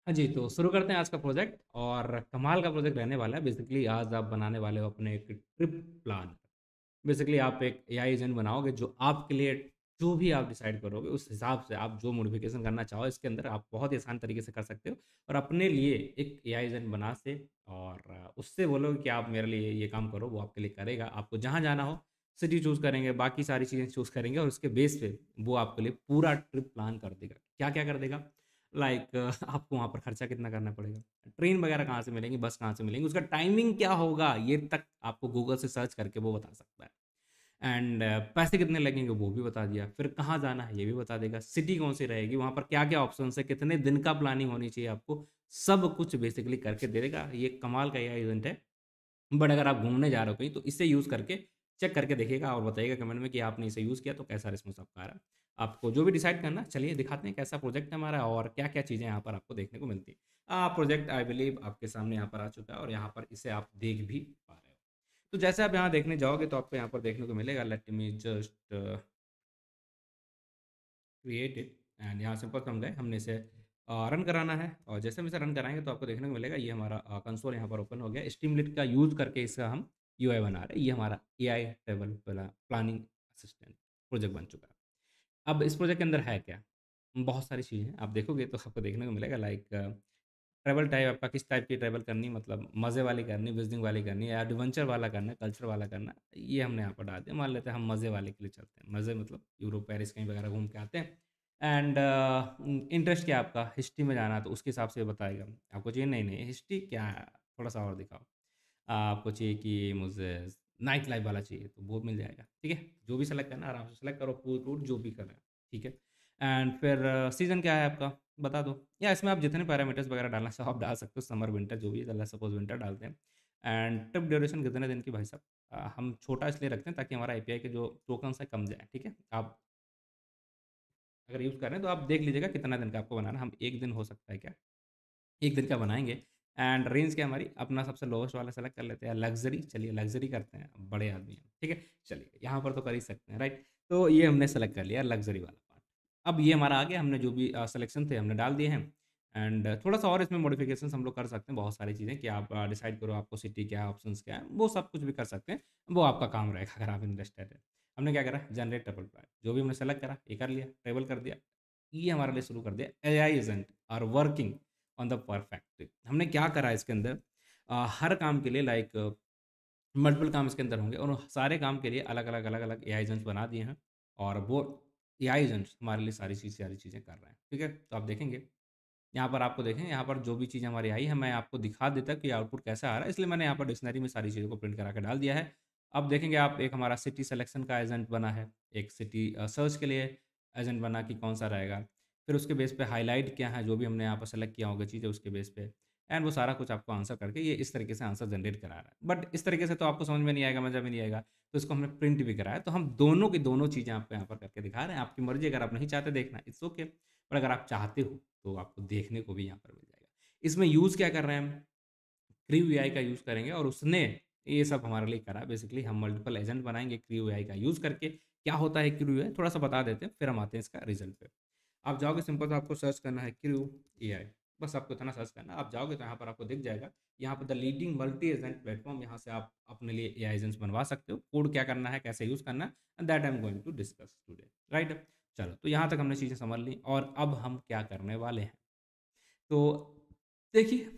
हाँ जी, तो शुरू करते हैं आज का प्रोजेक्ट और कमाल का प्रोजेक्ट रहने वाला है। बेसिकली आज आप बनाने वाले हो अपने एक ट्रिप प्लान। बेसिकली आप एक एआई एजेंट बनाओगे जो आपके लिए जो भी आप डिसाइड करोगे उस हिसाब से आप जो मॉडिफिकेशन करना चाहो इसके अंदर आप बहुत ही आसान तरीके से कर सकते हो और अपने लिए एक एआई एजेंट बना से और उससे बोलोगे कि आप मेरे लिए ये काम करो, वो आपके लिए करेगा। आपको जहाँ जाना हो सिटी चूज़ करेंगे, बाकी सारी चीज़ें चूज़ करेंगे और उसके बेस पे वो आपके लिए पूरा ट्रिप प्लान कर देगा। क्या-क्या कर देगा? लाइक आपको वहाँ पर खर्चा कितना करना पड़ेगा? ट्रेन वगैरह कहाँ से मिलेंगी, बस कहाँ से मिलेंगी, उसका टाइमिंग क्या होगा, ये तक आपको गूगल से सर्च करके वो बता सकता है। एंड पैसे कितने लगेंगे वो भी बता दिया। फिर कहाँ जाना है ये भी बता देगा। सिटी कौन-सी रहेगी, वहाँ पर क्या-क्या ऑप्शंस है, कितने दिन का प्लानिंग होनी चाहिए आपको, सब कुछ बेसिकली करके दे देगा। ये कमाल का एआई एजेंट है। बट अगर आप घूमने जा रहे हो कहीं तो इसे यूज़ करके चेक करके देखिएगा और बताइएगा कमेंट में कि आपने इसे यूज़ किया तो कैसा रिस्पॉन्स आपका आ रहा है। आपको जो भी डिसाइड करना है चलिए दिखाते हैं कैसा प्रोजेक्ट है हमारा और क्या-क्या चीज़ें यहाँ पर आपको देखने को मिलती हैं। प्रोजेक्ट आई बिलीव आपके सामने यहाँ पर आ चुका है और यहाँ पर इसे आप देख भी पा रहे हो। तो जैसे आप यहाँ देखने जाओगे तो आपको यहाँ पर देखने को मिलेगा late me just create it and यहाँ सिंपल से हम गए, हमने इसे रन कराना है और जैसे हम इसे रन कराएँगे तो आपको देखने को मिलेगा ये हमारा कंसोल यहाँ पर ओपन हो गया। स्ट्रीमलीट का यूज़ करके इसका हम यूआई बना रहे हैं। ये हमारा AI travel planning assistant project बन चुका है। अब इस प्रोजेक्ट के अंदर है क्या? बहुत सारी चीज़ें हैं। आप देखोगे तो आपको देखने को मिलेगा लाइक ट्रैवल टाइप आपका किस टाइप की ट्रैवल करनी है, मतलब मज़े वाली करनी, विज़िटिंग वाली करनी है या एडवेंचर वाला करना है, कल्चर वाला करना है, ये हमने यहाँ पर डाल दिया। मान लेते हैं हम मज़े वाले के लिए चलते हैं। मज़े मतलब यूरोप, पेरिस कहीं वगैरह घूम के आते हैं एंड इंटरेस्ट क्या है आपका? हिस्ट्री में जाना है तो उसके हिसाब से बताएगा। आपको चाहिए नहीं-नहीं हिस्ट्री क्या है? थोड़ा-सा और दिखाओ। आपको चाहिए कि मुझे नाइट लाइफ़ वाला चाहिए तो वो मिल जाएगा, ठीक है? जो भी सेलेक्ट करना है आराम से सेलेक्ट करो, फूड वूड जो भी करना है, ठीक है? एंड फिर सीज़न क्या है आपका? बता दो या इसमें आप जितने पैरामीटर्स वगैरह डालना चाहो आप डाल सकते हो, समर, विंटर जो भी है, लेट्स सपोज़ विंटर डालते हैं। एंड ट्रिप ड्यूरेशन कितने दिन की भाई साहब? हम छोटा इसलिए रखते हैं ताकि हमारा एपीआई के जो टोकन्स हैं कम जाए, ठीक है? आप अगर यूज़ कर रहे हैं तो आप देख लीजिएगा कितना दिन का आपको बनाना है, हम 1 दिन हो सकता है क्या? 1 दिन का बनाएँगे एंड रेंज क्या हमारी अपना सबसे लोएस्ट वाला सेलेक्ट कर लेते हैं, लग्ज़री चलिए लग्ज़री करते हैं, बड़े आदमी हैं, ठीक है? चलिए यहाँ पर तो कर ही सकते हैं, राइट? तो ये हमने सेलेक्ट कर लिया लग्ज़री वाला पार्ट। अब ये हमारा आ गया, हमने जो भी सिलेक्शन थे हमने डाल दिए हैं एंड थोड़ा-सा और इसमें मॉडिफ़िकेशंस हम लोग कर सकते हैं, बहुत सारी चीज़ें कि आप डिसाइड करो आपको सिटी क्या है, ऑप्शंस क्या है, वो सब कुछ भी कर सकते हैं। वो आपका काम रहेगा अगर आप इंटरेस्टेड हैं। हमने क्या करा जनरेट ट्रैवल प्लान, जो भी हमने सेलेक्ट करा, ये कर लिया, ट्रैवल कर दिया। ये हमारे लिए शुरू कर दिया AI agent are working on the perfect. हमने क्या करा इसके अंदर हर काम के लिए लाइक मल्टीपल काम इसके अंदर होंगे और उन सारे काम के लिए अलग-अलग, अलग-अलग एआई एजेंट्स बना दिए हैं और वो एआई एजेंट्स हमारे लिए सारी चीज़ें कर रहे हैं, ठीक है? तो आप देखेंगे, यहाँ पर आपको देखें, यहाँ पर जो भी चीज़ हमारी आई है, मैं आपको दिखा देता कि आउटपुट कैसा आ रहा है, इसलिए मैंने यहाँ पर डिक्शनरी में सारी चीज़ों को प्रिंट करा के डाल दिया है। अब देखेंगे आप एक हमारा सिटी सिलेक्शन का एजेंट बना है, एक सिटी सर्च के लिए एजेंट बना कि कौन-सा रहेगा। फिर उसके बेस पे हाइलाइट क्या है, जो भी हमने यहाँ पर सेलेक्ट किया होगा चीज़ें उसके बेस पे एंड वो सारा कुछ आपको आंसर करके ये इस तरीके से आंसर जनरेट करा रहा है। बट इस तरीके से तो आपको समझ में नहीं आएगा, मज़ा भी नहीं आएगा, तो इसको हमने प्रिंट भी कराया। तो हम दोनों की दोनों चीज़ें आपको यहाँ पर करके दिखा रहे हैं, आपकी मर्ज़ी अगर आप नहीं चाहते देखना इट्स ओके, पर अगर आप चाहते हो तो आपको देखने को भी यहाँ पर मिल जाएगा। इसमें यूज़ क्या कर रहे हैं हम? क्रीव एआई का यूज़ करेंगे और उसने ये सब हमारे लिए करा। बेसिकली हम मल्टीपल एजेंट बनाएँगे क्रीव एआई का यूज़ करके। क्या होता है क्रीव एआई? थोड़ा-सा बता देते हैं, फिर हम आते हैं इसका रिज़ल्ट पे। आप जाओगे सिंपल सा आपको सर्च करना है क्रीव एआई, बस आपको इतना सर्च करना है। आप जाओगे तो यहाँ पर आपको दिख जाएगा, यहाँ पे the leading multi agent platform, यहाँ से आप अपने लिए एआई एजेंट्स बनवा सकते हो। कोड क्या करना है, कैसे यूज़ करना है, and that I am going to discuss today, right? चलो, तो यहाँ तक हमने चीज़ें समझ ली और अब हम क्या करने वाले हैं। तो देखिए,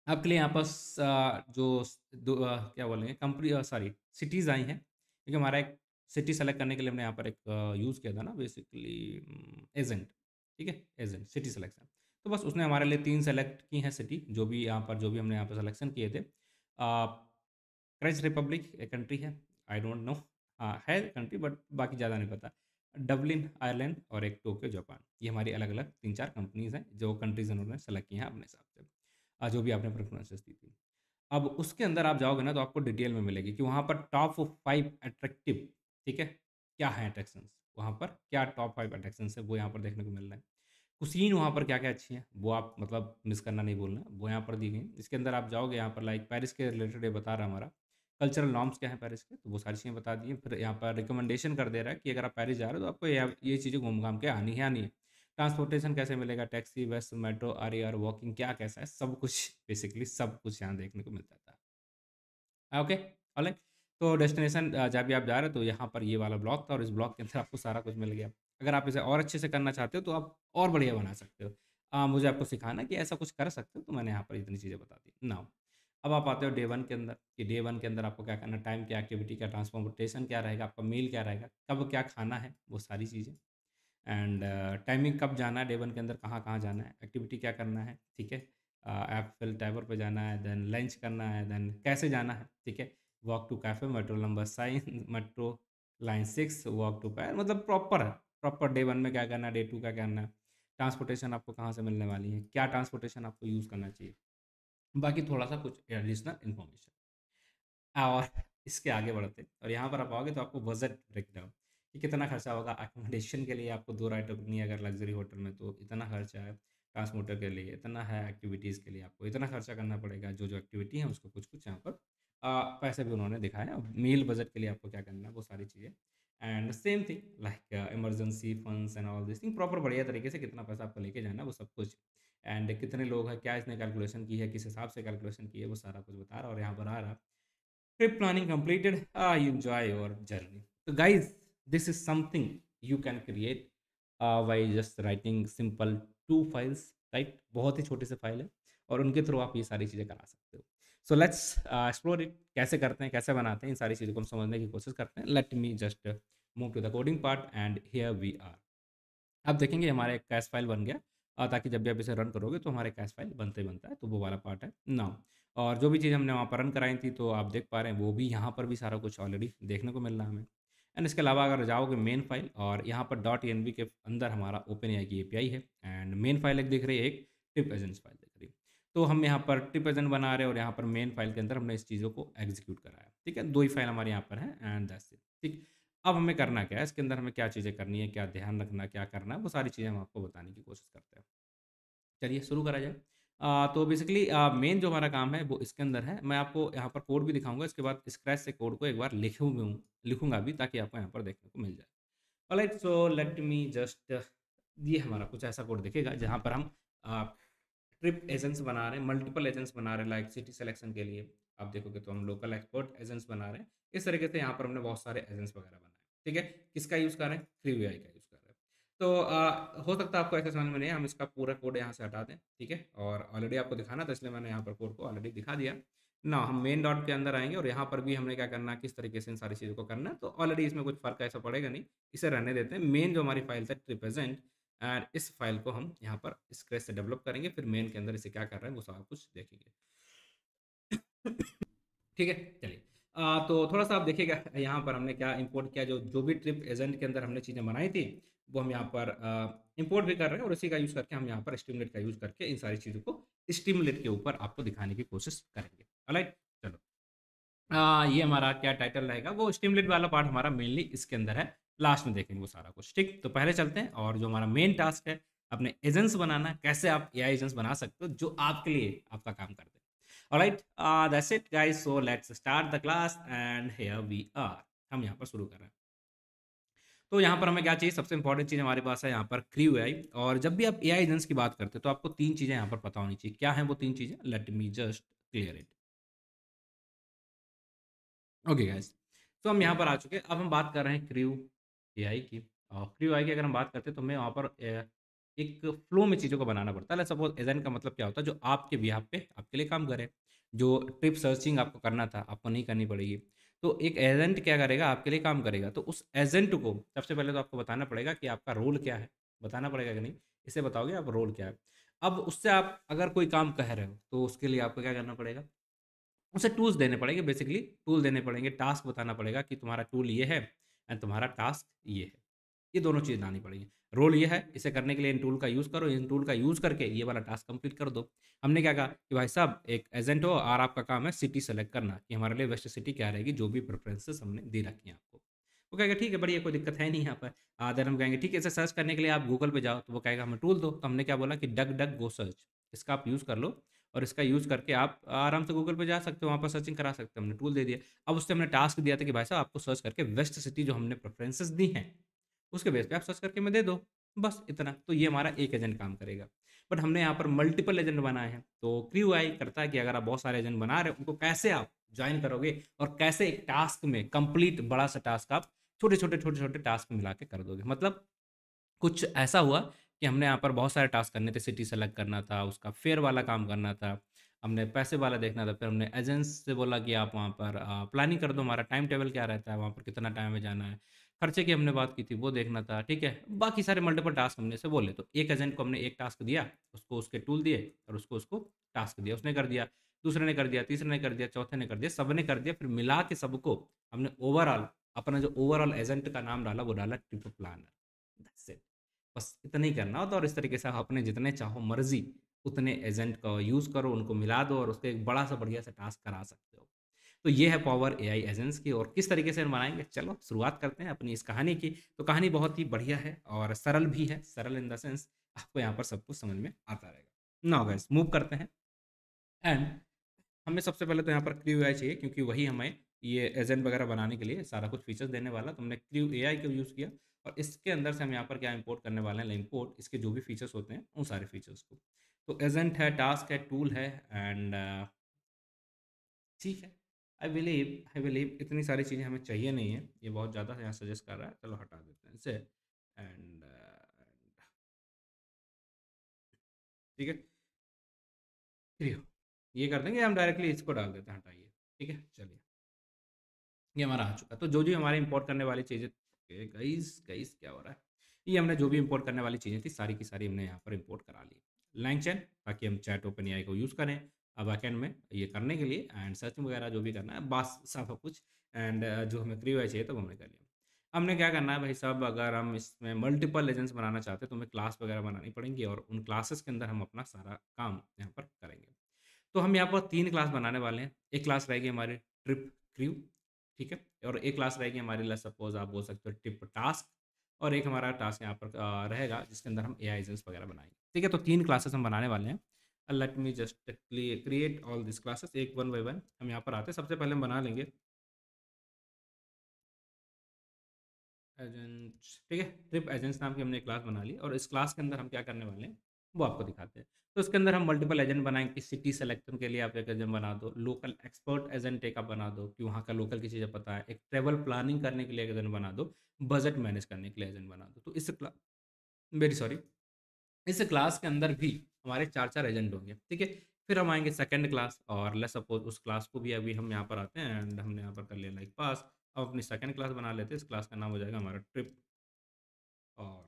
आपके लिए यहाँ पास क्या बोलेंगे कंपनी सॉरी सिटीज़ आई हैं, क्योंकि हमारा एक सिटी सेलेक्ट करने के लिए हमने यहाँ पर एक यूज़ किया था ना बेसिकली एजेंट, ठीक है? Agent city selection. तो बस उसने हमारे लिए 3 सेलेक्ट की हैं सिटी, जो भी हमने यहाँ पर सिलेक्शन किए थे। क्रेच रिपब्लिक एक कंट्री है, आई डोंट नो, है कंट्री बट बाकी ज़्यादा नहीं पता। डबलिन आयरलैंड और एक टोक्यो जापान, ये हमारी अलग-अलग 3-4 कंपनीज़ हैं, जो कंट्रीज़ उन्होंने सेलेक्ट की हैं अपने हिसाब से। जो भी आपने प्रेफ़रेंसेस दी थी। अब उसके अंदर आप जाओगे ना तो आपको डिटेल में मिलेगी कि वहाँ पर टॉप 5 अट्रैक्टिव, ठीक है? क्या है अट्रैक्शंस? वहाँ पर क्या टॉप 5 अट्रैक्शंस है वो यहाँ पर देखने को मिल रहा है। कुज़ीन वहाँ पर क्या-क्या अच्छी है, वो आप मतलब मिस करना नहीं भूलना, वो यहाँ पर दी गई हैं। इसके अंदर आप जाओगे यहाँ पर लाइक पेरिस के रिलेटेड ये बता रहा है हमारा, कल्चरल नॉर्म्स क्या हैं पेरिस के, तो वो सारी चीज़ें बता दी हैं। फिर यहाँ पर रिकमेंडेशन कर दे रहा है कि अगर आप पेरिस जा रहे हो तो आपको ये चीज़ें घूम-घाम के आनी ही आनी है। ट्रांसपोर्टेशन कैसे मिलेगा, टैक्सी, बस, मेट्रो, आर वॉकिंग, क्या कैसा है, सब कुछ बेसिकली सब कुछ यहाँ देखने को मिलता था। Okay, alright. तो डेस्टिनेशन जहाँ भी आप जा रहे हो तो यहाँ पर ये वाला ब्लॉक था और इस ब्लॉक के अंदर आपको सारा कुछ मिल गया। अगर आप इसे और अच्छे से करना चाहते हो तो आप और बढ़िया बना सकते हो। मुझे आपको सिखाना कि ऐसा कुछ कर सकते हो, तो मैंने यहाँ पर इतनी चीज़ें बता दी। नाउ अब आप आते हो डे 1 के अंदर, कि डे 1 के अंदर आपको क्या करना है, टाइम क्या, एक्टिविटी क्या, ट्रांसपोर्टेशन क्या रहेगा, आपका मील क्या रहेगा, कब क्या खाना है, वो सारी चीज़ें। एंड टाइमिंग कब जाना है डे 1 के अंदर, कहाँ-कहाँ जाना है, एक्टिविटी क्या करना है, ठीक है। एफिल टावर पे जाना है, देन लंच करना है, देन कैसे जाना है, ठीक है। Walk to cafe, metro number sign metro line 6, walk to पैर, मतलब प्रॉपर है। प्रॉपर डे 1 में क्या करना है, डे 2 क्या करना है, ट्रांसपोर्टेशन आपको कहाँ से मिलने वाली है, क्या ट्रांसपोर्टेशन आपको यूज़ करना चाहिए। बाकी थोड़ा-सा कुछ एडिशनल इन्फॉर्मेशन। और इसके आगे बढ़ते और यहाँ पर आप आओगे तो आपको बजट ब्रेकडाउन, कि कितना खर्चा होगा अकोमोडेशन के लिए, आपको 2 रात रुकनी है अगर लग्ज़री होटल में तो इतना खर्चा है, ट्रांसपोर्टर के लिए इतना है, एक्टिविटीज़ के लिए आपको इतना खर्चा करना पड़ेगा, जो-जो एक्टिविटी है उसको कुछ-कुछ यहाँ पर पैसे भी उन्होंने दिखाए हैं। अब मील बजट के लिए आपको क्या करना है वो सारी चीज़ें, and same thing like emergency funds and all this thing, proper बढ़िया तरीके से कितना पैसा आपको लेके जाना है वो सब कुछ, एंड कितने लोग हैं, क्या इसने कैलकुलेशन की है, किस हिसाब से कैलकुलेशन की है, वो सारा कुछ बता रहा है और यहाँ पर आ रहा है trip planning completed. You enjoy your journey. So, guys, this is something you can create by just writing simple 2 files, right? बहुत ही छोटे से फाइल है और उनके थ्रू आप ये सारी चीज़ें करा सकते हो। सो लेट्स एक्सप्लोर इट, कैसे करते हैं, कैसे बनाते हैं, इन सारी चीज़ों को हम समझने की कोशिश करते हैं। Let me just move to the coding part and here we are. आप देखेंगे हमारा एक कैश फाइल बन गया, ताकि जब भी आप इसे रन करोगे तो हमारे कैश फाइल बनते ही बनता है, तो वो वाला पार्ट है नाउ। और जो भी चीज़ हमने वहाँ पर रन कराई थी तो आप देख पा रहे हैं वो भी यहाँ पर भी सारा कुछ ऑलरेडी देखने को मिल रहा है हमें। एंड इसके अलावा अगर जाओगे मेन फाइल और यहाँ पर डॉट एन के अंदर हमारा ओपन एआई की एपीआई है, एंड मेन फाइल एक दिख रही है, एक ट्रिप एजेंट्स फाइल दिख रही है। तो हम यहाँ पर ट्रिप एजेंट बना रहे हैं और यहाँ पर मेन फाइल के अंदर हमने इस चीज़ों को एग्जीक्यूट कराया, ठीक है। 2 ही फाइल हमारे यहाँ पर है एंड दैट्स इट, ठीक। अब हमें करना क्या है, इसके अंदर हमें क्या चीज़ें करनी है, क्या ध्यान रखना, क्या करना है, वो सारी चीज़ें हम आपको बताने की कोशिश करते हैं। चलिए शुरू करा जाए। तो बेसिकली मेन जो हमारा काम है वो इसके अंदर है। मैं आपको यहाँ पर कोड भी दिखाऊँगा, इसके बाद स्क्रैच से कोड को एक बार लिखूँगा भी, ताकि आपको यहाँ पर देखने को मिल जाए। Alright, so let me just, ये हमारा कुछ ऐसा कोड दिखेगा जहाँ पर हम अ, ट्रिप एजेंट्स बना रहे हैं, मल्टीपल एजेंट्स बना रहे हैं, लाइक सिटी सिलेक्शन के लिए आप देखोगे तो हम लोकल एक्सपर्ट एजेंट्स बना रहे हैं। इस तरीके से यहाँ पर हमने बहुत सारे एजेंट्स वगैरह बनाए, ठीक है। किसका यूज़ कर रहे हैं, फ्री वीआई का यूज़ कर रहे हैं। तो हो सकता है आपको ऐसा समझ में नहीं आए, हम इसका पूरा कोड यहाँ से हटा दें, ठीक है। और ऑलरेडी आपको दिखाना था इसलिए मैंने यहाँ पर कोड को ऑलरेडी दिखा दिया ना। हम मेन डॉट के अंदर आएंगे और यहाँ पर भी हमने क्या करना है, किस तरीके से इन सारी चीज़ों को करना है, तो ऑलरेडी इसमें कुछ फ़र्क ऐसा पड़ेगा नहीं, इसे रहने देते हैं। मेन जो हमारी फाइल था ट्रिप एजेंट, एंड इस फाइल को हम यहाँ पर स्क्रैच से डेवलप करेंगे, फिर मेन के अंदर इसे क्या कर रहे हैं वो सारा कुछ देखेंगे। ठीक है, चलिए। तो थोड़ा-सा आप देखिएगा यहाँ पर हमने क्या इंपोर्ट किया, जो जो भी ट्रिप एजेंट के अंदर हमने चीज़ें बनाई थी, वो हम यहाँ पर इंपोर्ट भी कर रहे हैं और उसी का यूज़ करके हम यहाँ पर स्ट्रीमलेट का यूज़ करके इन सारी चीज़ों को स्ट्रीमलेट के ऊपर आपको दिखाने की कोशिश करेंगे। ऑलराइट, चलो। ये हमारा क्या टाइटल रहेगा, वो स्ट्रीमलेट वाला पार्ट हमारा मेनली इसके अंदर है, लास्ट में देखेंगे वो सारा कुछ, ठीक। तो पहले चलते हैं और जो हमारा मेन टास्क है, अपने एजेंट्स बनाना, कैसे आप एआई एजेंट्स बना सकते हो जो आपके लिए आपका काम कर दे। Alright, that's it guys, so let's start the class and here we are. हम यहाँ पर शुरू कर रहे हैं। तो यहाँ पर हमें क्या चाहिए, सबसे इंपॉर्टेंट चीज़ हमारे पास है यहाँ पर क्रू एआई। और जब भी आप एआई एजेंट्स की बात करते हो तो आपको 3 चीज़ें यहाँ पर पता होनी चाहिए। क्या है वो 3 चीज़ें, late me just clear it. Okay guys, तो हम यहाँ पर आ चुके हैं। अब हम बात कर रहे हैं क्रू एआई की। और क्रू एआई की अगर हम बात करते हैं तो हमें वहाँ पर एक फ्लो में चीज़ों को बनाना पड़ता है। लेट्स सपोज एजेंट का मतलब क्या होता है, जो आपके बिहाफ पे आपके लिए काम करे। जो ट्रिप सर्चिंग आपको करना था, आपको नहीं करनी पड़ेगी। तो एक एजेंट क्या करेगा, आपके लिए काम करेगा। तो उस एजेंट को सबसे पहले तो आपको बताना पड़ेगा कि आपका रोल क्या है। बताना पड़ेगा कि नहीं, इसे बताओगे आप रोल क्या है। अब उससे आप अगर कोई काम कह रहे हो तो उसके लिए आपको क्या करना पड़ेगा, उसे टूल्स देने पड़ेंगे, बेसिकली टूल देने पड़ेंगे, टास्क बताना पड़ेगा कि तुम्हारा टूल ये है एंड तुम्हारा टास्क ये है। ये दोनों चीज़ लानी पड़ेगी। रोल ये है, इसे करने के लिए इन टूल का यूज़ करो, इन टूल का यूज़ करके ये वाला टास्क कंप्लीट कर दो। हमने क्या कहा कि भाई साहब एक एजेंट हो और आपका काम है सिटी सेलेक्ट करना, कि हमारे लिए बेस्ट सिटी क्या रहेगी, जो भी प्रेफ़रेंसेस हमने दे रखी हैं आपको। वो कहेगा ठीक है, बढ़िया, कोई दिक्कत है नहीं यहाँ पर। देन हम कहेंगे ठीक है, इसे सर्च करने के लिए आप गूगल पे जाओ, तो वो कहेगा हमें टूल दो। तो हमने क्या बोला कि डक डक गो सर्च, इसका आप यूज़ कर लो और इसका यूज़ करके आप आराम से गूगल पे जा सकते हो, वहाँ पर सर्चिंग करा सकते हो। हमने टूल दे दिया। अब उससे हमने टास्क दिया था कि भाई साहब आपको सर्च करके बेस्ट सिटी जो हमने प्रेफ़रेंसेस दी हैं, उसके बेस पे आप सर्च करके हमें दे दो। बस इतना। तो ये हमारा एक एजेंट काम करेगा। बट हमने यहाँ पर मल्टीपल एजेंट बनाए हैं, तो क्रू आई करता है कि अगर आप बहुत सारे एजेंट बना रहे हो, उनको कैसे आप जॉइन करोगे और कैसे एक टास्क में कंप्लीट बड़ा सा टास्क आप छोटे-छोटे टास्क मिला के कर दोगे। मतलब कुछ ऐसा हुआ कि हमने यहाँ पर बहुत सारे टास्क करने थे, सिटी सेलेक्ट करना था, उसका फेयर वाला काम करना था, हमने पैसे वाला देखना था, फिर हमने एजेंट्स से बोला कि आप वहाँ पर प्लानिंग कर दो, हमारा टाइम टेबल क्या रहता है, वहाँ पर कितना टाइम में जाना है, खर्चे की हमने बात की थी, वो देखना था, ठीक है। बाकी सारे मल्टीपल टास्क हमने से बोले, तो एक एजेंट को हमने एक टास्क दिया, उसको उसके टूल दिए और उसको उसको टास्क दिया, उसने कर दिया, दूसरे ने कर दिया, तीसरे ने कर दिया, चौथे ने कर दिया, सबने कर दिया, फिर मिला के सबको हमने ओवरऑल अपना जो ओवरऑल एजेंट का नाम डाला, वो डाला ट्रिप प्लानर। That's it. बस इतना ही करना होता है और इस तरीके से आप अपने जितने चाहो मर्जी उतने एजेंट का यूज़ करो, उनको मिला दो और उसको एक बड़ा सा बढ़िया सा टास्क करा सकते हो। तो ये है पावर एआई एजेंट्स की। और किस तरीके से बनाएंगे, चलो शुरुआत करते हैं अपनी इस कहानी की। तो कहानी बहुत ही बढ़िया है और सरल भी है, सरल इन द सेंस आपको यहाँ पर सब कुछ समझ में आता रहेगा। नाउ गाइस मूव करते हैं। एंड हमें सबसे पहले तो यहाँ पर क्रू एआई चाहिए, क्योंकि वही हमें ये एजेंट वगैरह बनाने के लिए सारा कुछ फीचर्स देने वाला। तो हमने क्रू एआई को यूज़ किया और इसके अंदर से हम यहाँ पर क्या इंपोर्ट करने वाले हैं, इंपोर्ट इसके जो भी फीचर्स होते हैं उन सारे फीचर्स को। तो एजेंट है, टास्क है, टूल है एंड ठीक है। आई बिलीव इतनी सारी चीज़ें हमें चाहिए नहीं है, ये बहुत ज़्यादा यहाँ सजेस्ट कर रहा है, चलो हटा देते हैं इसे। एंड ठीक है, क्रियो ये कर देंगे हम, डायरेक्टली इसको डाल देते हैं, हटाइए। ठीक है, चलिए ये हमारा आ चुका। तो जो जो हमारे इंपोर्ट करने वाली चीज़ें, गाइस गाइस क्या हो रहा है, ये हमने जो भी इंपोर्ट करने वाली चीज़ें थी सारी की सारी हमने यहाँ पर इंपोर्ट करा ली। लैंगचैन, ताकि हम चैट ओपन एआई को यूज़ करें अब बैकएंड में ये करने के लिए, एंड सर्चिंग वगैरह जो भी करना है बस सब कुछ। एंड जो हमें क्रियो चाहिए तो वो हमने कर लिया। हमने क्या करना है भाई साहब, अगर हम इसमें मल्टीपल एजेंट्स बनाना चाहते हैं तो हमें क्लास वगैरह बनानी पड़ेंगी और उन क्लासेस के अंदर हम अपना सारा काम यहाँ पर करेंगे। तो हम यहाँ पर 3 क्लास बनाने वाले हैं। एक क्लास रहेगी हमारी ट्रिप क्रू, ठीक है? और एक क्लास रहेगी हमारी, लेट्स सपोज़ आप बोल सकते हो ट्रिप टास्क, और एक हमारा टास्क यहाँ पर रहेगा जिसके अंदर हम एआई एजेंट्स वगैरह बनाएँगे। ठीक है? तो 3 क्लासेस हम बनाने वाले हैं। Let me just create all this classes, एक वन बाय वन हम यहाँ पर आते हैं। सबसे पहले हम बना लेंगे एजेंट्स, ठीक है? ट्रिप एजेंट्स नाम की हमने एक क्लास बना ली और इस क्लास के अंदर हम क्या करने वाले हैं, वो आपको दिखाते हैं। तो इसके अंदर हम मल्टीपल एजेंट बनाएँगे कि सिटी सिलेक्शन के लिए आप एक एजेंट बना दो, लोकल एक्सपर्ट एजेंट एक आप बना दो कि वहाँ का लोकल की चीज़ें पता है, एक ट्रैवल प्लानिंग करने के लिए एक एजेंट बना दो, बजट मैनेज करने के लिए एजेंट बना दो। तो इस क्ला वेरी सॉरी, इस क्लास के अंदर भी हमारे 4-4 एजेंट होंगे, ठीक है? फिर हम आएँगे सेकंड क्लास और लेट्स सपोज़ उस क्लास को भी अभी हम यहाँ पर आते हैं एंड हमने यहाँ पर कर लिया लाइक पास। अब अपनी सेकंड क्लास बना लेते हैं, इस क्लास का नाम हो जाएगा हमारा ट्रिप और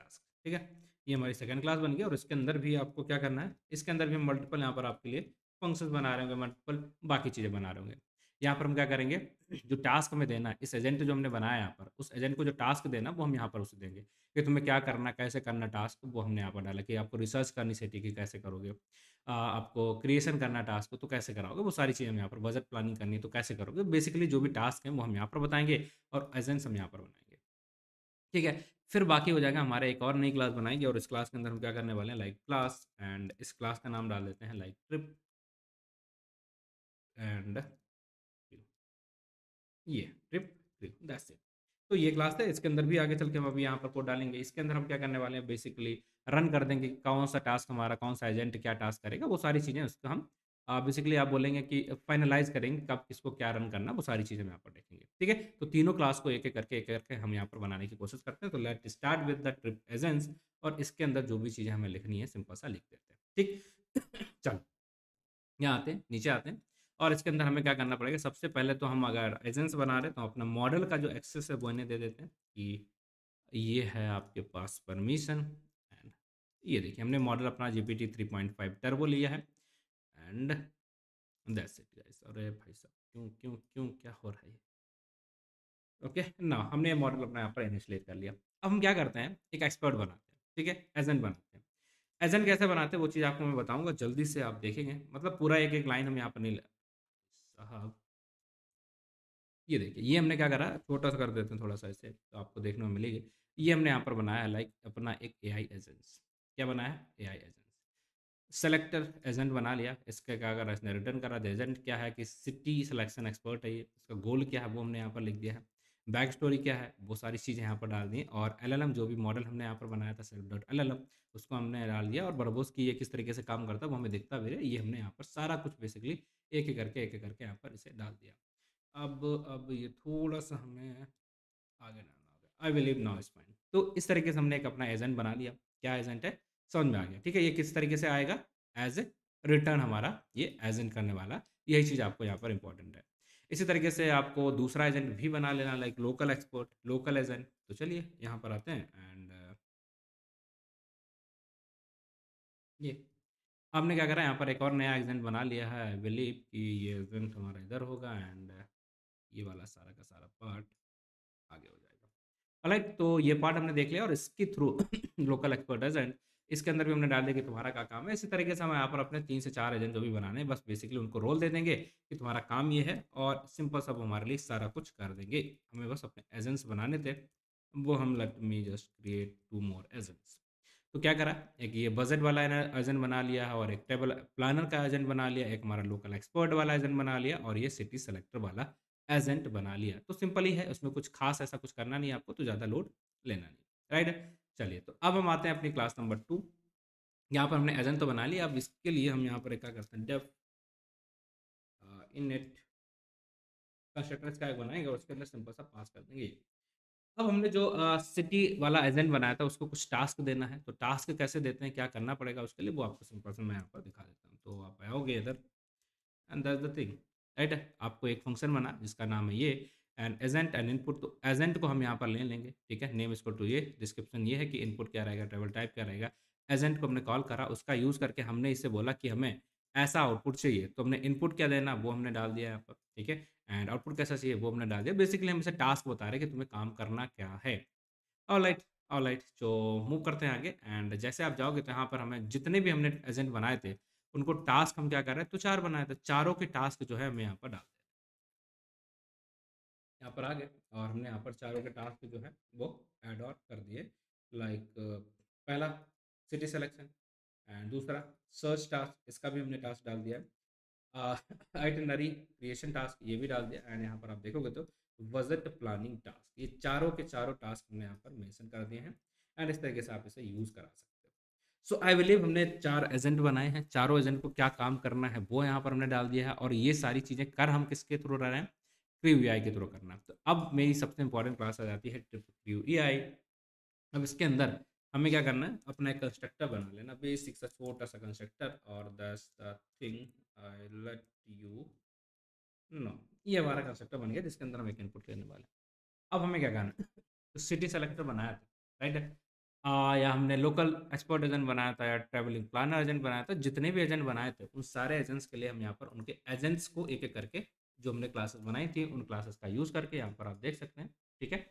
टास्क, ठीक है? ये हमारी सेकंड क्लास बन गई और इसके अंदर भी आपको क्या करना है, इसके अंदर भी हम मल्टीपल यहाँ पर आपके लिए फंक्शंस बना रहे होंगे, मल्टीपल बाकी चीज़ें बना रहे होंगे। यहाँ पर हम क्या करेंगे, जो टास्क हमें देना है, इस एजेंट जो हमने बनाया है यहाँ पर, उस एजेंट को जो टास्क देना है, वो हम यहाँ पर उसे देंगे कि तुम्हें क्या करना है, कैसे करना है टास्क, वो हमने यहाँ पर डाला कि आपको रिसर्च करनी सिटी की कैसे करोगे, आपको क्रिएशन करना है टास्क को तो कैसे कराओगे, वो सारी चीज़ें हम यहाँ पर, बजट प्लानिंग करनी है तो कैसे करोगे। बेसिकली जो भी टास्क हैं वो हम यहाँ पर बताएँगे और एजेंट्स हम यहाँ पर बनाएँगे। ठीक है? फिर बाकी हो जाएगा हमारा, एक और नई क्लास बनाएँगे और इस क्लास के अंदर हम क्या करने वाले हैं, लाइक क्लास, एंड इस क्लास का नाम डाल देते हैं लाइक ट्रिप एंड ये ट्रिप ट्रिप दैट्स इट। तो ये क्लास है, इसके अंदर भी आगे चल के हम अभी यहाँ पर कोड डालेंगे। इसके अंदर हम क्या करने वाले हैं, बेसिकली रन कर देंगे कि कौन-सा टास्क हमारा, कौन-सा एजेंट क्या टास्क करेगा, वो सारी चीज़ें उसको हम बेसिकली आप बोलेंगे कि फाइनलाइज़ करेंगे कब किसको क्या रन करना है, वो सारी चीज़ें हम यहाँ पर देखेंगे। ठीक है? तो तीनों क्लास को एक-एक करके हम यहाँ पर बनाने की कोशिश करते हैं। तो let's start with the trip agents और इसके अंदर जो भी चीज़ें हमें लिखनी है सिंपल सा लिख देते हैं। ठीक? चलो। यहाँ आते हैं, नीचे आते हैं और इसके अंदर हमें क्या करना पड़ेगा, सबसे पहले तो हम अगर एजेंट्स बना रहे हैं तो अपना मॉडल का जो एक्सेस है वो इन्हें दे देते हैं कि ये है आपके पास परमिशन। एंड ये देखिए हमने मॉडल अपना जीपीटी 3.5 टर्बो लिया है एंड दैट्स इट गाइस। अरे भाई साहब क्यों क्यों क्यों क्या हो रहा है ये? ओके ना, हमने मॉडल अपना यहाँ पर इनिशियलाइज कर लिया। अब हम क्या करते हैं, एक एक्सपर्ट बनाते हैं, ठीक है, एजेंट बनाते हैं। एजेंट कैसे बनाते हैं वो चीज़ आपको मैं बताऊंगा, जल्दी से आप देखेंगे, मतलब पूरा एक एक लाइन हम यहाँ पर नहीं साहब। ये देखिए, ये हमने क्या करा, छोटा-सा कर देते हैं थोड़ा-सा ऐसे, तो आपको देखने में मिलेगी। ये हमने यहाँ पर बनाया है लाइक अपना एक एआई एजेंट्स। क्या बनाया है? AI agents. सेलेक्टर एजेंट बना लिया, इसका क्या करा, इसने रिटर्न करा। द एजेंट क्या है कि सिटी सिलेक्शन एक्सपर्ट है ये, इसका गोल क्या है वो हमने यहाँ पर लिख दिया है। बैक स्टोरी क्या है, वो सारी चीज़ें यहाँ पर डाल दी और एलएलएम जो भी मॉडल हमने यहाँ पर बनाया था सेल्फ डॉट एलएलएम उसको हमने डाल दिया और वर्बोस की ये किस तरीके से काम करता है वो हमें दिखता भी है। ये हमने यहाँ पर सारा कुछ बेसिकली एक-एक करके यहाँ पर इसे डाल दिया। अब ये थोड़ा-सा हमें आगे डालना होगा। I believe now is fine. तो इस तरीके से हमने एक अपना एजेंट बना लिया। क्या एजेंट है? समझ में आ गया। ठीक है, ये किस तरीके से आएगा? एज़ ए रिटर्न हमारा ये एजेंट करने वाला, यही चीज़ आपको यहाँ पर इम्पोर्टेंट है। इसी तरीके से आपको दूसरा एजेंट भी बना लेना like local export, local agent. तो चलिए यहाँ पर आते हैं एंड ये हमने क्या करा यहाँ पर एक और नया एजेंट बना लिया है। आई बिलीव कि ये एजेंट हमारा इधर होगा एंड ये वाला सारा का सारा पार्ट आगे हो जाएगा। ऑलराइट, तो ये पार्ट हमने देख लिया और इसके थ्रू लोकल एक्सपर्ट एजेंट इसके अंदर भी हमने डाल दिया कि तुम्हारा क्या काम है। इसी तरीके से हम यहाँ पर अपने 3 से 4 एजेंट जो भी बनाने हैं बस बेसिकली उनको रोल दे देंगे कि तुम्हारा काम ये है और सिंपल सा वो हमारे लिए सारा कुछ कर देंगे। हमें बस अपने एजेंट्स बनाने थे, वो हम लेट मी जस्ट क्रिएट 2 मोर एजेंट्स। तो क्या करा, एक ये बजट वाला एजेंट बना लिया है और एक टेबल प्लानर का एजेंट बना लिया, एक हमारा लोकल एक्सपर्ट वाला एजेंट बना लिया और ये सिटी सेलेक्टर वाला एजेंट बना लिया। तो सिंपल ही है, उसमें कुछ खास ऐसा कुछ करना नहीं है आपको, तो ज़्यादा लोड लेना नहीं, राइट? चलिए, तो अब हम आते हैं अपनी क्लास नंबर 2। यहाँ पर हमने एजेंट तो बना लिया, अब इसके लिए हम यहाँ पर एक क्या करते हैं, डेफ इनइट कंस्ट्रक्टर्स का एक बनाएंगे और उसके अंदर सिंपल सा पास कर देंगे। अब हमने जो सिटी वाला एजेंट बनाया था उसको कुछ टास्क देना है, तो टास्क कैसे देते हैं, क्या करना पड़ेगा उसके लिए, वो आपको सिंपल सा मैं यहाँ पर दिखा देता हूँ। तो आप आओगे इधर and that's the thing, right? आपको एक फंक्शन बना जिसका नाम है ये एंड एजेंट एंड इनपुट। तो एजेंट को हम यहाँ पर ले लेंगे, ठीक है? नेम इक्वल टू ये, डिस्क्रिप्शन ये है कि इनपुट क्या रहेगा, टेबल टाइप क्या रहेगा। एजेंट को हमने कॉल करा, उसका यूज़ करके हमने इससे बोला कि हमें ऐसा आउटपुट चाहिए, तो हमने इनपुट क्या देना वो हमने डाल दिया यहाँ पर, ठीक है? एंड आउटपुट कैसा चाहिए वो हमने डाल दिया। बेसिकली हम इसे टास्क बता रहे हैं कि तुम्हें काम करना क्या है। ऑलराइट, ऑलराइट, तो मूव करते हैं आगे एंड जैसे आप जाओगे तो यहाँ पर हमें जितने भी हमने एजेंट बनाए थे उनको टास्क हम क्या कर रहे हैं, तो 4 बनाए थे, चारों के टास्क जो है हमें यहाँ पर डाल दें। यहाँ पर आ गए और हमने यहाँ पर चारों के टास्क जो है वो ऐड ऑन कर दिए। लाइक पहला सिटी सिलेक्शन एंड दूसरा सर्च टास्क, इसका भी हमने टास्क डाल दिया है। आइटनरी क्रिएशन टास्क ये भी डाल दिया एंड यहाँ पर आप देखोगे तो बजट प्लानिंग टास्क, ये चारों के चारों टास्क हमने यहाँ पर मेंशन कर दिए हैं एंड इस तरीके से आप इसे यूज़ करा सकते हो। सो आई बिलीव हमने 4 एजेंट बनाए हैं, चारों एजेंट को क्या काम करना है वो यहाँ पर हमने डाल दिया है और ये सारी चीज़ें कर हम किसके थ्रू रह रहे हैं, क्यू यूआई के थ्रू करना। तो अब मेरी सबसे इंपॉर्टेंट क्लास आ जाती है क्यू यूआई। अब इसके अंदर हमें क्या करना है, अपना एक कंस्ट्रक्टर बना लेना, बेसिक सा छोटा सा कंस्ट्रक्टर और that's the thing I let you know. ये हमारा कंस्ट्रक्टर बन गया जिसके अंदर हम एक इनपुट लेने वाले हैं। अब हमें क्या करना है, तो सिटी सेलेक्टर बनाया था, राइट है? या हमने लोकल एक्सपर्ट एजेंट बनाया था या ट्रैवलिंग प्लानर एजेंट बनाया था, जितने भी एजेंट बनाए थे उन सारे एजेंट्स के लिए हम यहाँ पर उनके एजेंट्स को एक एक करके जो हमने क्लासेस बनाई थी उन क्लासेस का यूज़ करके यहाँ पर आप देख सकते हैं, ठीक है?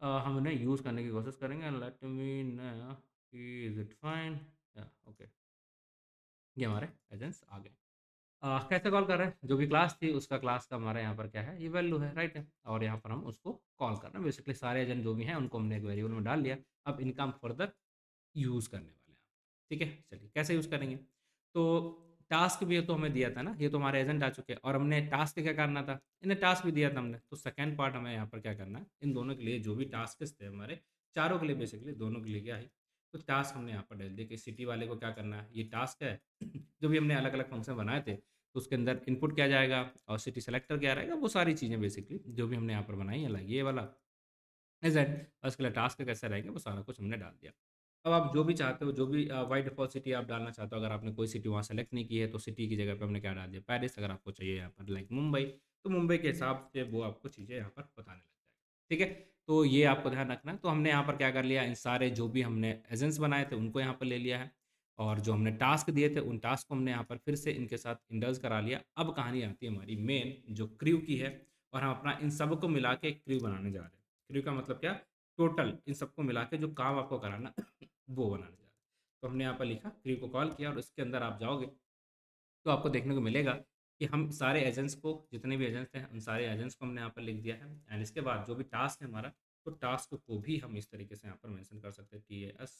हम उन्हें यूज़ करने की कोशिश करेंगे। Let me know is it fine, okay, ये हमारे एजेंट्स आ गए। कैसे कॉल कर रहे हैं, जो भी क्लास थी उसका क्लास का हमारा यहाँ पर क्या है, ये वैल्यू है, राइट है? और यहाँ पर हम उसको कॉल कर रहे हैं। बेसिकली सारे एजेंट जो भी हैं उनको हमने एक वेरिएबल में डाल लिया। अब इनका हम फर्दर यूज़ करने वाले हैं, ठीक है? चलिए कैसे यूज़ करेंगे, तो टास्क भी तो हमें दिया था ना, ये तो हमारे एजेंट आ चुके हैं और हमने टास्क क्या करना था, इन्हें टास्क भी दिया था हमने। तो सेकंड पार्ट हमें यहाँ पर क्या करना है, इन दोनों के लिए जो भी टास्क थे हमारे चारों के लिए, बेसिकली दोनों के लिए क्या है, तो टास्क हमने यहाँ पर डाल दिया कि सिटी वाले को क्या करना है, ये टास्क है। जो भी हमने अलग अलग फंक्शन बनाए थे तो उसके अंदर इनपुट क्या जाएगा और सिटी सेलेक्टर क्या रहेगा, वो सारी चीज़ें बेसिकली जो भी हमने यहाँ पर बनाई है, लाइक ये वाला एजेंट और उसके लिए टास्क कैसे रहेंगे वो सारा कुछ हमने डाल दिया। अब आप जो भी चाहते हो, जो भी बाय डिफ़ॉल्ट सिटी आप डालना चाहते हो, अगर आपने कोई सिटी वहाँ सेलेक्ट नहीं की है, तो सिटी की जगह पे हमने क्या डाल दिया, पेरिस। अगर आपको चाहिए यहाँ पर लाइक मुंबई, तो मुंबई के हिसाब से वो आपको चीज़ें यहाँ पर बताने लग जाएगा, ठीक है? तो ये आपको ध्यान रखना है। तो हमने यहाँ पर क्या कर लिया, इन सारे जो भी हमने एजेंट्स बनाए थे, उनको यहाँ पर ले लिया है और जो हमने टास्क दिए थे, उन टास्क को हमने यहाँ पर फिर से इनके साथ इंडल्ज करा लिया। अब कहानी आती है हमारी मेन, जो क्रू की है और हम अपना इन सबको मिला के एक क्रू बनाने जा रहे हैं। क्रू का मतलब क्या? टोटल इन सबको मिला के जो काम आपको कराना वो बनाने जा रहे हैं। तो हमने यहाँ पर लिखा, क्रू को कॉल किया और इसके अंदर आप जाओगे तो आपको देखने को मिलेगा कि हम सारे एजेंट्स को, जितने भी एजेंट्स हैं उन सारे एजेंट्स को हमने यहाँ पर लिख दिया है एंड इसके बाद जो भी टास्क है हमारा, तो टास्क को भी हम इस तरीके से यहाँ पर मेंशन कर सकते हैं, टी ए एस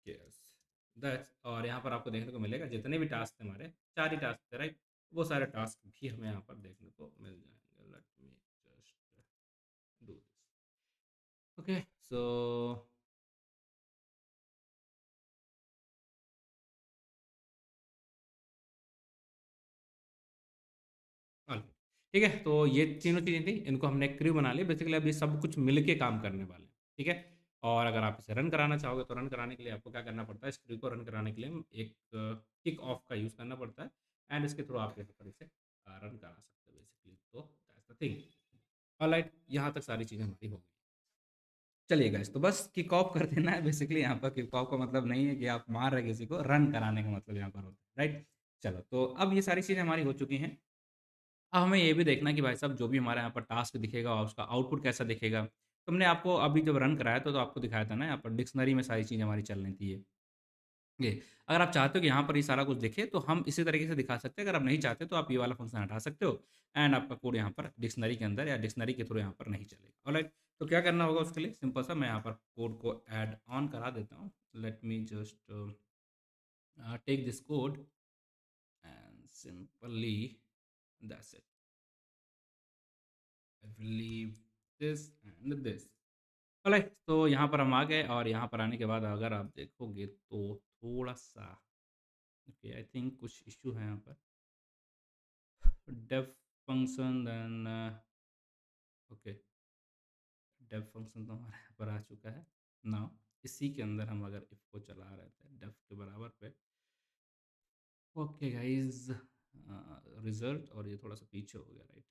के एस दैट्स। और यहाँ पर आपको देखने को मिलेगा जितने भी टास्क थे हमारे, 4 ही टास्क थे, राइट? वो सारे टास्क भी हमें यहाँ पर देखने को मिल जाएंगे। Let me do this. Okay, so all ठीक है, तो ये तीनों चीज़ें थी, इनको हमने क्रू बना लिया। बेसिकली अब ये सब कुछ मिल के काम करने वाले हैं, ठीक है? और अगर आप इसे रन कराना चाहोगे तो रन कराने के लिए आपको क्या करना पड़ता है, इस क्रू को रन कराने के लिए एक किक ऑफ का यूज़ करना पड़ता है एंड इसके थ्रू आप यहाँ पर इसे रन करा सकते हो बेसिकली। तो दैट्स द थिंग। ऑलराइट, यहाँ तक सारी चीज़ें हमारी हो गई। चलिए गाइस, तो बस किक ऑफ कर देना है बेसिकली। यहाँ पर किक ऑफ का मतलब नहीं है कि आप मार रहे किसी को, रन कराने का मतलब यहाँ पर होता है, राइट? चलो, तो अब ये सारी चीज़ें हमारी हो चुकी हैं। अब हमें ये भी देखना है कि भाई साहब जो भी हमारे यहाँ पर टास्क दिखेगा और उसका आउटपुट कैसा दिखेगा। तो हमने आपको अभी जब रन कराया था तो आपको दिखाया था ना, यहाँ पर डिक्शनरी में सारी चीज़ें हमारी चल रही थी ये। अगर आप चाहते हो कि यहाँ पर ये सारा कुछ दिखे तो हम इसी तरीके से दिखा सकते हैं। अगर आप नहीं चाहते तो आप ये वाला फंक्शन हटा सकते हो एंड आपका कोड यहाँ पर डिक्शनरी के अंदर या डिक्शनरी के थ्रू यहाँ पर नहीं चलेगा। ऑलराइट, तो क्या करना होगा उसके लिए सिंपल सा, मैं यहाँ पर कोड को ऐड ऑन करा देता हूँ। Let me just take this code and simply that's it, I will leave this and this. Alright, तो यहाँ पर हम आ गए और यहाँ पर आने के बाद अगर आप देखोगे तो थोड़ा सा ओके, आई थिंक कुछ इश्यू है यहाँ पर। Def function then okay, def function तो हमारे यहाँ पर आ चुका है नाउ। इसी के अंदर हम अगर इफ को चला रहे थे डेफ के बराबर पे, ओके गाइस, रिजल्ट और ये थोड़ा सा पीछे हो गया, right?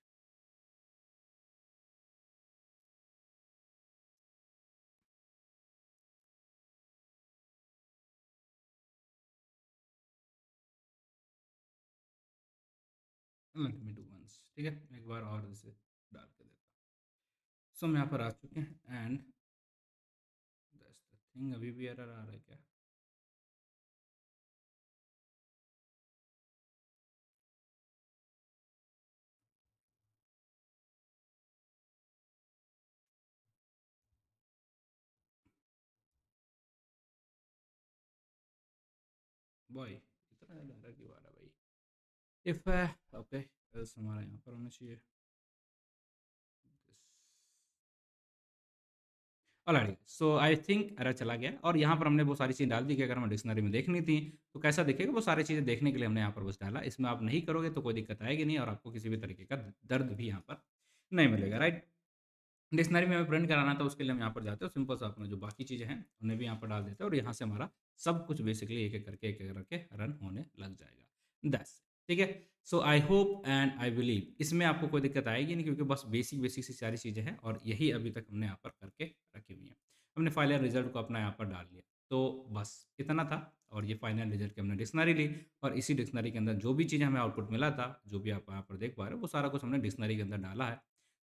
Let me do once, ठीक है, एक बार और इसे डाल के देता हूँ। सो हम यहाँ पर आ चुके हैं एंड दैट्स द थिंग। अभी भी एरर आ रहा है क्या? बॉय, इतना एरर क्यों आ रहा है भाई? इफ ओके, हमारा यहाँ पर होना चाहिए alright. So I think error चला गया और यहाँ पर हमने वो सारी चीज़ें डाल दी कि अगर हमें डिक्शनरी में देखनी थी तो कैसा दिखेगा, वो सारी चीज़ें देखने के लिए हमने यहाँ पर बस डाला। इसमें आप नहीं करोगे तो कोई दिक्कत आएगी नहीं और आपको किसी भी तरीके का दर्द भी यहाँ पर नहीं मिलेगा, राइट? डिक्शनरी में हमें प्रिंट कराना था, उसके लिए हम यहाँ पर जाते हैं, सिंपल सा अपना जो बाकी चीज़ें हैं उन्हें भी यहाँ पर डाल देते हैं और यहाँ से हमारा सब कुछ बेसिकली एक एक करके रन होने लग जाएगा। दैट्स ठीक है। So I hope and I believe इसमें आपको कोई दिक्कत आएगी नहीं, क्योंकि बस बेसिक बेसिक सी सारी चीज़ें हैं और यही अभी तक हमने यहाँ पर करके रखी हुई हैं। हमने फाइनल रिजल्ट को अपना यहाँ पर डाल लिया, तो बस इतना था। और ये फाइनल रिजल्ट की हमने डिक्शनरी ली और इसी डिक्शनरी के अंदर जो भी चीज़ें हमें आउटपुट मिला था, जो भी आप यहाँ पर देख पा रहे हो, वो सारा कुछ हमने डिक्शनरी के अंदर डाला है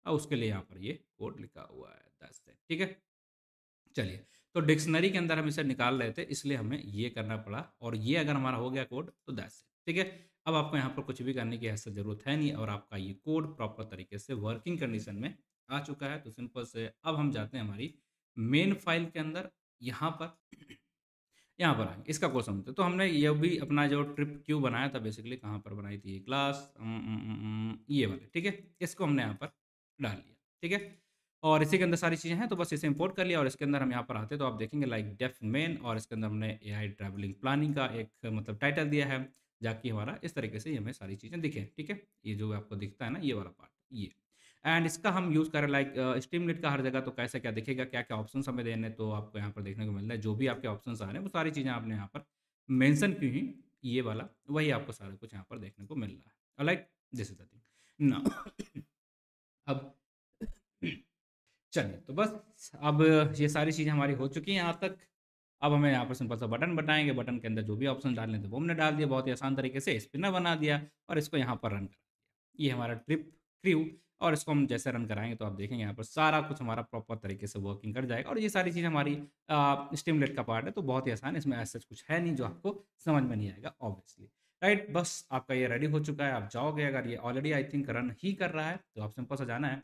और उसके लिए यहाँ पर ये कोड लिखा हुआ है। दैट्स इट, ठीक है। चलिए, तो डिक्शनरी के अंदर हम इसे निकाल रहे थे, इसलिए हमें ये करना पड़ा और ये अगर हमारा हो गया कोड तो दैट्स इट, ठीक है। अब आपको यहाँ पर कुछ भी करने की ऐसा ज़रूरत है नहीं और आपका ये कोड प्रॉपर तरीके से वर्किंग कंडीशन में आ चुका है। तो सिंपल से अब हम जाते हैं हमारी मेन फाइल के अंदर। यहाँ पर यहाँ पर आएँगे, इसका कोड समझते हैं। तो हमने ये भी अपना जो ट्रिप क्यू बनाया था, बेसिकली कहाँ पर बनाई थी ये क्लास, ये वाले, ठीक है। इसको हमने यहाँ पर डाल लिया, ठीक है। और इसी के अंदर सारी चीज़ें हैं, तो बस इसे इंपोर्ट कर लिया और इसके अंदर हम यहाँ पर आते हैं तो आप देखेंगे लाइक डेफ मेन और इसके अंदर हमने एआई ट्रैवलिंग प्लानिंग का एक मतलब टाइटल दिया है, जाकि हमारा इस तरीके से हमें सारी चीज़ें दिखें, ठीक है। ये जो आपको दिखता है ना, ये वाला पार्ट, ये एंड इसका हम यूज़ करें लाइक स्ट्रीमलीट का हर जगह, तो कैसे क्या दिखेगा, क्या-क्या ऑप्शंस हमें देने, तो आपको यहाँ पर देखने को मिल रहा है। जो भी आपके ऑप्शंस आ रहे हैं, वो सारी चीज़ें आपने यहाँ पर मेंशन की हुई, ये वाला, वही आपको सारा कुछ यहाँ पर देखने को मिल रहा है। Alright, this is the thing. Now अब चलिए, तो बस अब ये सारी चीज़ें हमारी हो चुकी हैं यहाँ तक। अब हमें यहाँ पर सिंपल सा बटन बताएँगे, बटन के अंदर जो भी ऑप्शन डालने थे वो हमने डाल दिया, बहुत ही आसान तरीके से स्पिनर बना दिया और इसको यहाँ पर रन कर दिया। ये हमारा ट्रिप क्रू और इसको हम जैसे रन कराएँगे तो आप देखेंगे यहाँ पर सारा कुछ हमारा प्रॉपर तरीके से वर्किंग कर जाएगा और ये सारी चीज़ हमारी स्टीमलेट का पार्ट है, तो बहुत ही आसान है, इसमें ऐसा कुछ है नहीं जो आपको समझ में नहीं आएगा ऑब्वियसली, राइट? बस आपका ये रेडी हो चुका है, आप जाओगे, अगर ये ऑलरेडी आई थिंक रन ही कर रहा है तो आप सिंपल सा जाना है,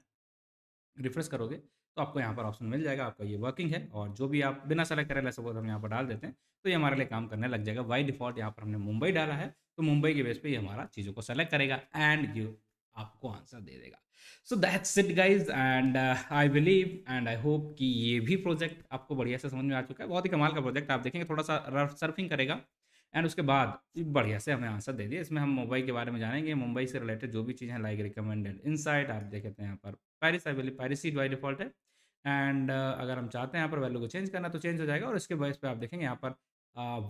रिफ्रेश करोगे तो आपको यहाँ पर ऑप्शन मिल जाएगा, आपका ये वर्किंग है और जो भी आप बिना सेलेक्ट करे सपोज हम यहाँ पर डाल देते हैं तो ये हमारे लिए काम करने लग जाएगा। बाय डिफ़ॉल्ट यहाँ पर हमने मुंबई डाला है, तो मुंबई के बेस पे ये हमारा चीज़ों को सेलेक्ट करेगा एंड यू आपको आंसर दे देगा। सो that's it guys, and I believe and I hope कि ये भी प्रोजेक्ट आपको बढ़िया से समझ में आ चुका है। बहुत ही कमाल का प्रोजेक्ट, आप देखेंगे थोड़ा-सा रफ सर्फिंग करेगा एंड उसके बाद बढ़िया से हमें आंसर दे दिया। इसमें हम मुंबई के बारे में जानेंगे, मुंबई से रिलेटेड जो भी चीज़ें हैं लाइक रिकमेंडेड इनसाइट, आप देख सकते हैं यहाँ पर Paris, I believe piracy by default है। एंड अगर हम चाहते हैं यहाँ पर वैल्यू को चेंज करना तो चेंज हो जाएगा, और इसके बेस पे आप देखेंगे यहाँ पर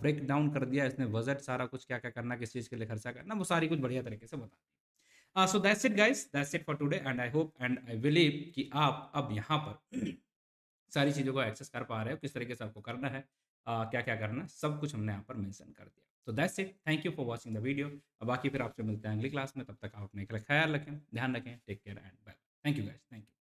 ब्रेक डाउन कर दिया इसने बजट सारा कुछ, क्या-क्या करना, किस चीज़ के लिए खर्चा करना, वो सारी कुछ बढ़िया तरीके से बता दी। So that's it guys, that's it for today, and I hope and I believe कि आप अब यहाँ पर सारी चीज़ों को एक्सेस कर पा रहे हो, किस तरीके से आपको करना है, क्या-क्या करना है, सब कुछ हमने यहाँ पर मेंशन कर दिया। सो that's it, thank you for watching the video. बाकी फिर आपसे मिलते हैं अगली क्लास में, तब तक आप अपने ख्याल रखें, ध्यान रखें, take care and bye. Thank you guys, thank you.